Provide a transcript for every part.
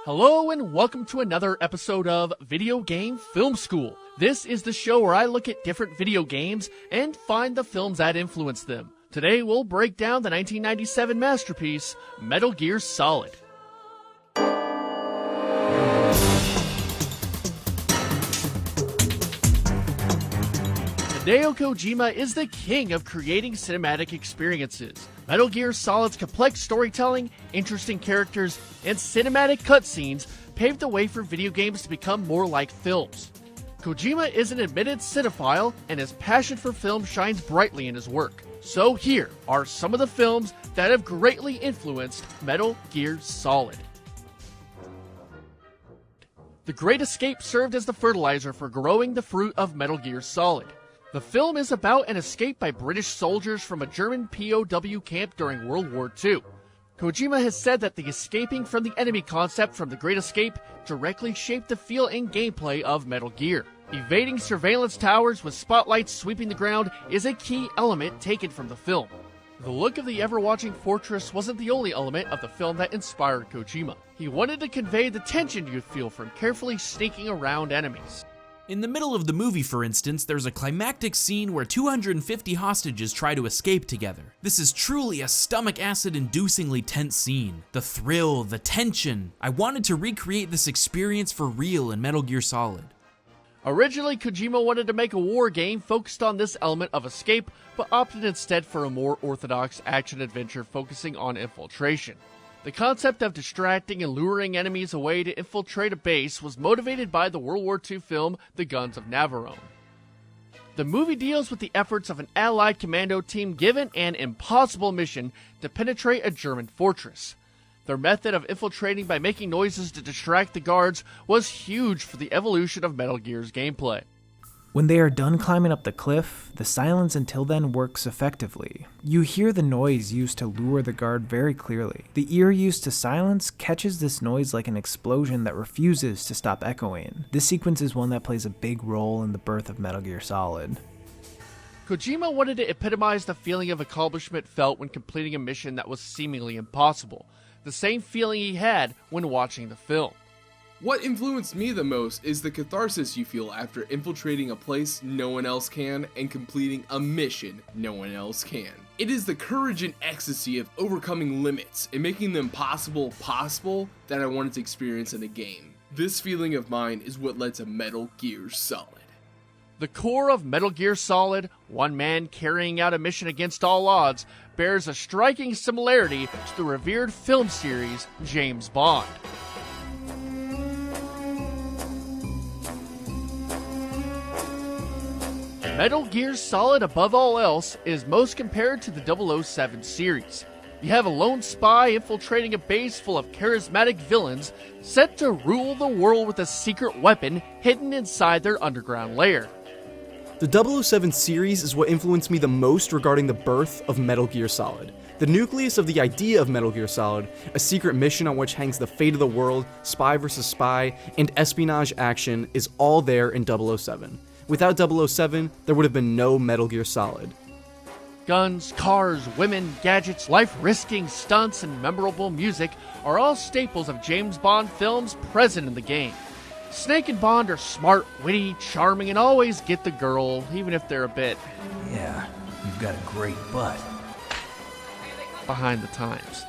Hello and welcome to another episode of Video Game Film School. This is the show where I look at different video games and find the films that influenced them. Today we'll break down the 1997 masterpiece, Metal Gear Solid. Hideo Kojima is the king of creating cinematic experiences. Metal Gear Solid's complex storytelling, interesting characters, and cinematic cutscenes paved the way for video games to become more like films. Kojima is an admitted cinephile, and his passion for film shines brightly in his work. So here are some of the films that have greatly influenced Metal Gear Solid. The Great Escape served as the fertilizer for growing the fruit of Metal Gear Solid. The film is about an escape by British soldiers from a German POW camp during World War II. Kojima has said that the escaping from the enemy concept from The Great Escape directly shaped the feel and gameplay of Metal Gear. Evading surveillance towers with spotlights sweeping the ground is a key element taken from the film. The look of the ever-watching fortress wasn't the only element of the film that inspired Kojima. He wanted to convey the tension you'd feel from carefully sneaking around enemies. In the middle of the movie, for instance, there's a climactic scene where 250 hostages try to escape together. This is truly a stomach acid-inducingly tense scene. The thrill, the tension. I wanted to recreate this experience for real in Metal Gear Solid. Originally, Kojima wanted to make a war game focused on this element of escape, but opted instead for a more orthodox action-adventure focusing on infiltration. The concept of distracting and luring enemies away to infiltrate a base was motivated by the World War II film The Guns of Navarone. The movie deals with the efforts of an Allied commando team given an impossible mission to penetrate a German fortress. Their method of infiltrating by making noises to distract the guards was huge for the evolution of Metal Gear's gameplay. When they are done climbing up the cliff, the silence until then works effectively. You hear the noise used to lure the guard very clearly. The ear used to silence catches this noise like an explosion that refuses to stop echoing. This sequence is one that plays a big role in the birth of Metal Gear Solid. Kojima wanted to epitomize the feeling of accomplishment felt when completing a mission that was seemingly impossible, the same feeling he had when watching the film. What influenced me the most is the catharsis you feel after infiltrating a place no one else can and completing a mission no one else can. It is the courage and ecstasy of overcoming limits and making the impossible possible that I wanted to experience in a game. This feeling of mine is what led to Metal Gear Solid. The core of Metal Gear Solid, one man carrying out a mission against all odds, bears a striking similarity to the revered film series James Bond. Metal Gear Solid, above all else, is most compared to the 007 series. You have a lone spy infiltrating a base full of charismatic villains set to rule the world with a secret weapon hidden inside their underground lair. The 007 series is what influenced me the most regarding the birth of Metal Gear Solid. The nucleus of the idea of Metal Gear Solid, a secret mission on which hangs the fate of the world, spy versus spy, and espionage action, is all there in 007. Without 007, there would have been no Metal Gear Solid. Guns, cars, women, gadgets, life-risking stunts, and memorable music are all staples of James Bond films present in the game. Snake and Bond are smart, witty, charming, and always get the girl, even if they're a bit... Yeah, you've got a great butt. ...behind the times.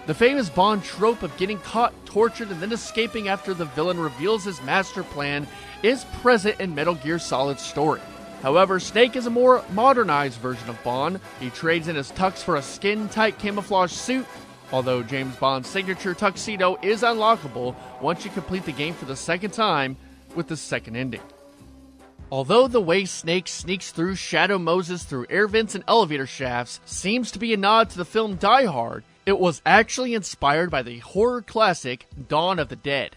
The famous Bond trope of getting caught, tortured, and then escaping after the villain reveals his master plan is present in Metal Gear Solid's story. However, Snake is a more modernized version of Bond. He trades in his tux for a skin-tight camouflage suit, although James Bond's signature tuxedo is unlockable once you complete the game for the second time with the second ending. Although the way Snake sneaks through Shadow Moses through air vents and elevator shafts seems to be a nod to the film Die Hard, it was actually inspired by the horror classic Dawn of the Dead.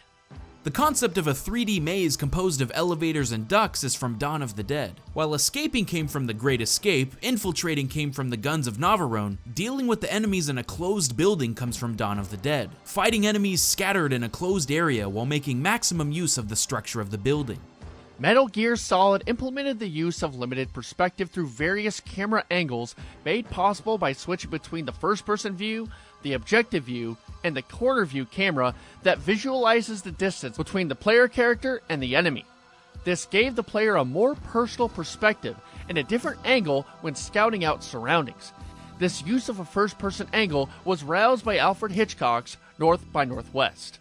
The concept of a 3D maze composed of elevators and ducts is from Dawn of the Dead. While escaping came from The Great Escape, infiltrating came from The Guns of Navarone, dealing with the enemies in a closed building comes from Dawn of the Dead. Fighting enemies scattered in a closed area while making maximum use of the structure of the building. Metal Gear Solid implemented the use of limited perspective through various camera angles made possible by switching between the first-person view, the objective view, and the corner view camera that visualizes the distance between the player character and the enemy. This gave the player a more personal perspective and a different angle when scouting out surroundings. This use of a first-person angle was roused by Alfred Hitchcock's North by Northwest.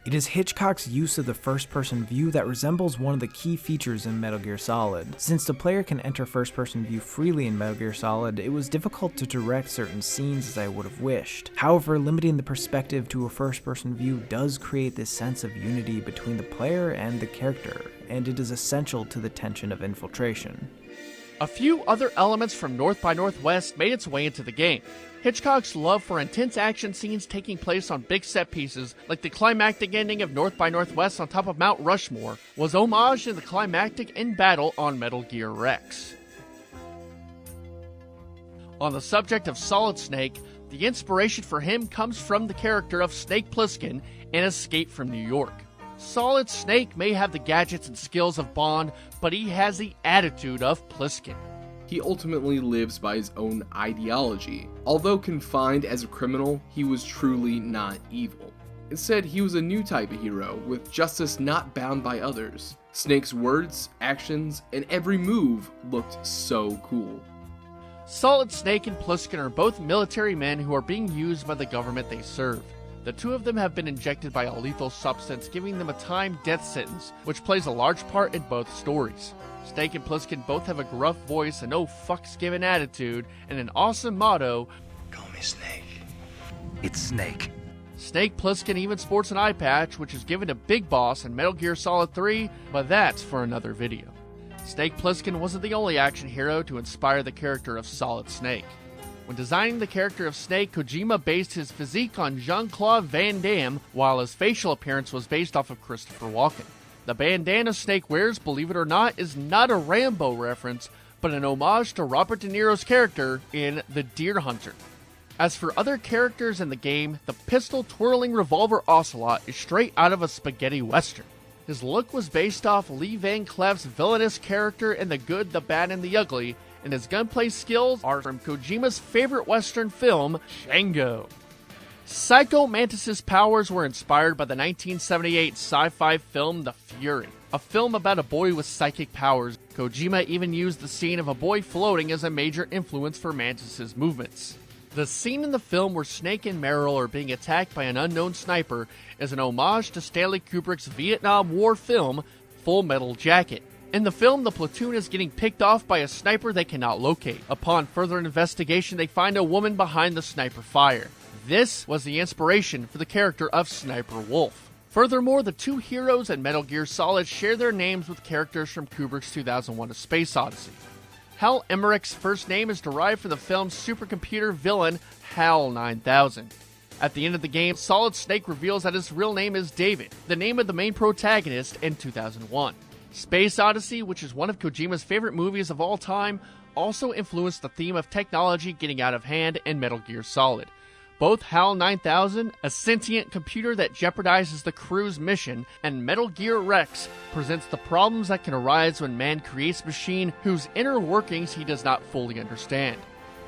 It is Hitchcock's use of the first-person view that resembles one of the key features in Metal Gear Solid. Since the player can enter first-person view freely in Metal Gear Solid, it was difficult to direct certain scenes as I would have wished. However, limiting the perspective to a first-person view does create this sense of unity between the player and the character, and it is essential to the tension of infiltration. A few other elements from North by Northwest made its way into the game. Hitchcock's love for intense action scenes taking place on big set pieces, like the climactic ending of North by Northwest on top of Mount Rushmore, was homage to the climactic end battle on Metal Gear Rex. On the subject of Solid Snake, the inspiration for him comes from the character of Snake Plissken in Escape from New York. Solid Snake may have the gadgets and skills of Bond, but he has the attitude of Plissken. He ultimately lives by his own ideology. Although confined as a criminal, he was truly not evil. Instead, he was a new type of hero, with justice not bound by others. Snake's words, actions, and every move looked so cool. Solid Snake and Plissken are both military men who are being used by the government they serve. The two of them have been injected by a lethal substance, giving them a time death sentence, which plays a large part in both stories. Snake and Plissken both have a gruff voice, a no fucks given attitude, and an awesome motto, Call me Snake. It's Snake. Snake Plissken even sports an eye patch, which is given to Big Boss in Metal Gear Solid 3, but that's for another video. Snake Plissken wasn't the only action hero to inspire the character of Solid Snake. When designing the character of Snake, Kojima based his physique on Jean-Claude Van Damme, while his facial appearance was based off of Christopher Walken. The bandana Snake wears, believe it or not, is not a Rambo reference, but an homage to Robert De Niro's character in The Deer Hunter. As for other characters in the game, the pistol-twirling revolver Ocelot is straight out of a spaghetti western. His look was based off Lee Van Cleef's villainous character in The Good, the Bad, and the Ugly, and his gunplay skills are from Kojima's favorite western film, Django. Psycho Mantis's powers were inspired by the 1978 sci-fi film The Fury, a film about a boy with psychic powers. Kojima even used the scene of a boy floating as a major influence for Mantis's movements. The scene in the film where Snake and Meryl are being attacked by an unknown sniper is an homage to Stanley Kubrick's Vietnam War film, Full Metal Jacket. In the film, the platoon is getting picked off by a sniper they cannot locate. Upon further investigation, they find a woman behind the sniper fire. This was the inspiration for the character of Sniper Wolf. Furthermore, the two heroes in Metal Gear Solid share their names with characters from Kubrick's 2001 A Space Odyssey. Hal Emmerich's first name is derived from the film's supercomputer villain, HAL 9000. At the end of the game, Solid Snake reveals that his real name is David, the name of the main protagonist in 2001. Space Odyssey, which is one of Kojima's favorite movies of all time, also influenced the theme of technology getting out of hand in Metal Gear Solid. Both HAL 9000, a sentient computer that jeopardizes the crew's mission, and Metal Gear Rex presents the problems that can arise when man creates a machine whose inner workings he does not fully understand.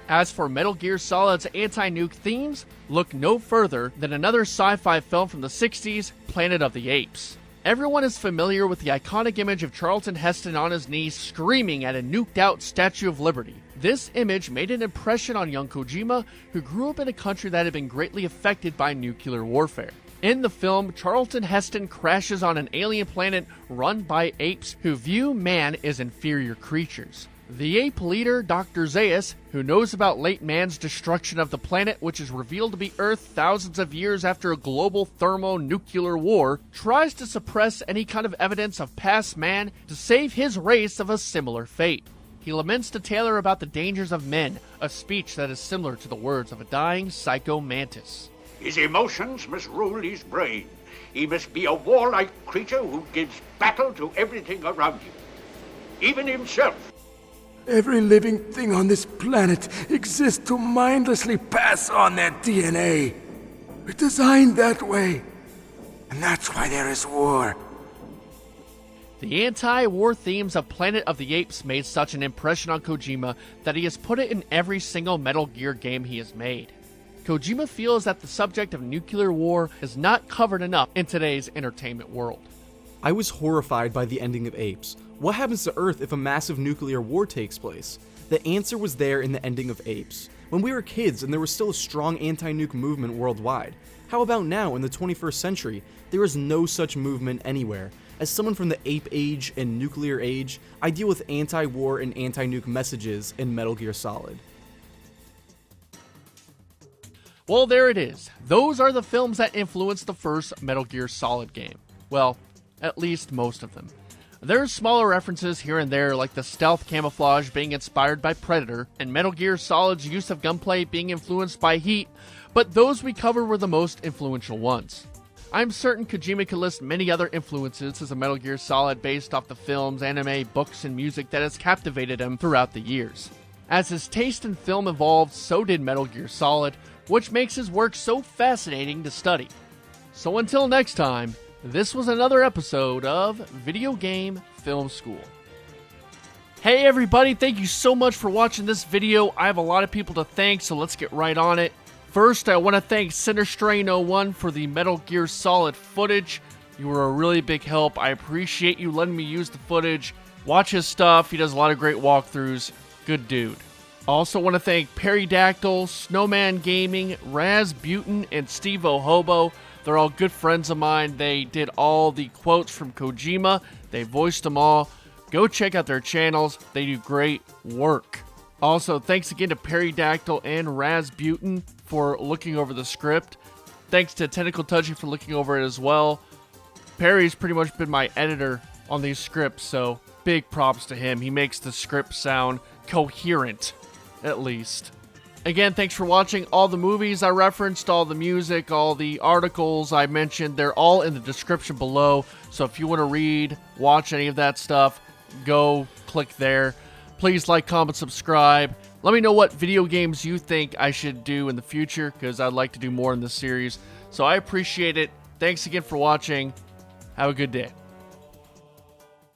As for Metal Gear Solid's anti-nuke themes, look no further than another sci-fi film from the 60s, Planet of the Apes. Everyone is familiar with the iconic image of Charlton Heston on his knees screaming at a nuked-out Statue of Liberty. This image made an impression on young Kojima, who grew up in a country that had been greatly affected by nuclear warfare. In the film, Charlton Heston crashes on an alien planet run by apes who view man as inferior creatures. The ape leader, Dr. Zaius, who knows about late man's destruction of the planet, which is revealed to be Earth thousands of years after a global thermonuclear war, tries to suppress any kind of evidence of past man to save his race of a similar fate. He laments to Taylor about the dangers of men, a speech that is similar to the words of a dying Psycho Mantis. His emotions must rule his brain. He must be a warlike creature who gives battle to everything around him, even himself. Every living thing on this planet exists to mindlessly pass on their DNA. We're designed that way. And that's why there is war. The anti-war themes of Planet of the Apes made such an impression on Kojima that he has put it in every single Metal Gear game he has made. Kojima feels that the subject of nuclear war is not covered enough in today's entertainment world. I was horrified by the ending of Apes. What happens to Earth if a massive nuclear war takes place? The answer was there in the ending of Apes. When we were kids and there was still a strong anti-nuke movement worldwide. How about now in the 21st century? There is no such movement anywhere. As someone from the Ape Age and Nuclear Age, I deal with anti-war and anti-nuke messages in Metal Gear Solid. Well, there it is. Those are the films that influenced the first Metal Gear Solid game. Well, at least most of them. There's smaller references here and there, like the stealth camouflage being inspired by Predator, and Metal Gear Solid's use of gunplay being influenced by Heat, but those we covered were the most influential ones. I'm certain Kojima could list many other influences as a Metal Gear Solid based off the films, anime, books, and music that has captivated him throughout the years. As his taste in film evolved, so did Metal Gear Solid, which makes his work so fascinating to study. So until next time, this was another episode of Video Game Film School. Hey everybody, thank you so much for watching this video. I have a lot of people to thank, so let's get right on it. First, I want to thank CenterStrain01 for the Metal Gear Solid footage. You were a really big help. I appreciate you letting me use the footage. Watch his stuff. He does a lot of great walkthroughs. Good dude. Also want to thank Perrydactyl, snomaN Gaming, Razbuten, and SteveOHobo. They're all good friends of mine. They did all the quotes from Kojima. They voiced them all. Go check out their channels. They do great work. Also, thanks again to Perrydactyl and Razbuten for looking over the script. Thanks to Tentacle Touchy for looking over it as well. Perry's pretty much been my editor on these scripts, so big props to him. He makes the script sound coherent, at least. Again, thanks for watching. All the movies I referenced, all the music, all the articles I mentioned, they're all in the description below. So if you want to read, watch any of that stuff, go click there. Please like, comment, subscribe. Let me know what video games you think I should do in the future, because I'd like to do more in this series. So I appreciate it. Thanks again for watching. Have a good day.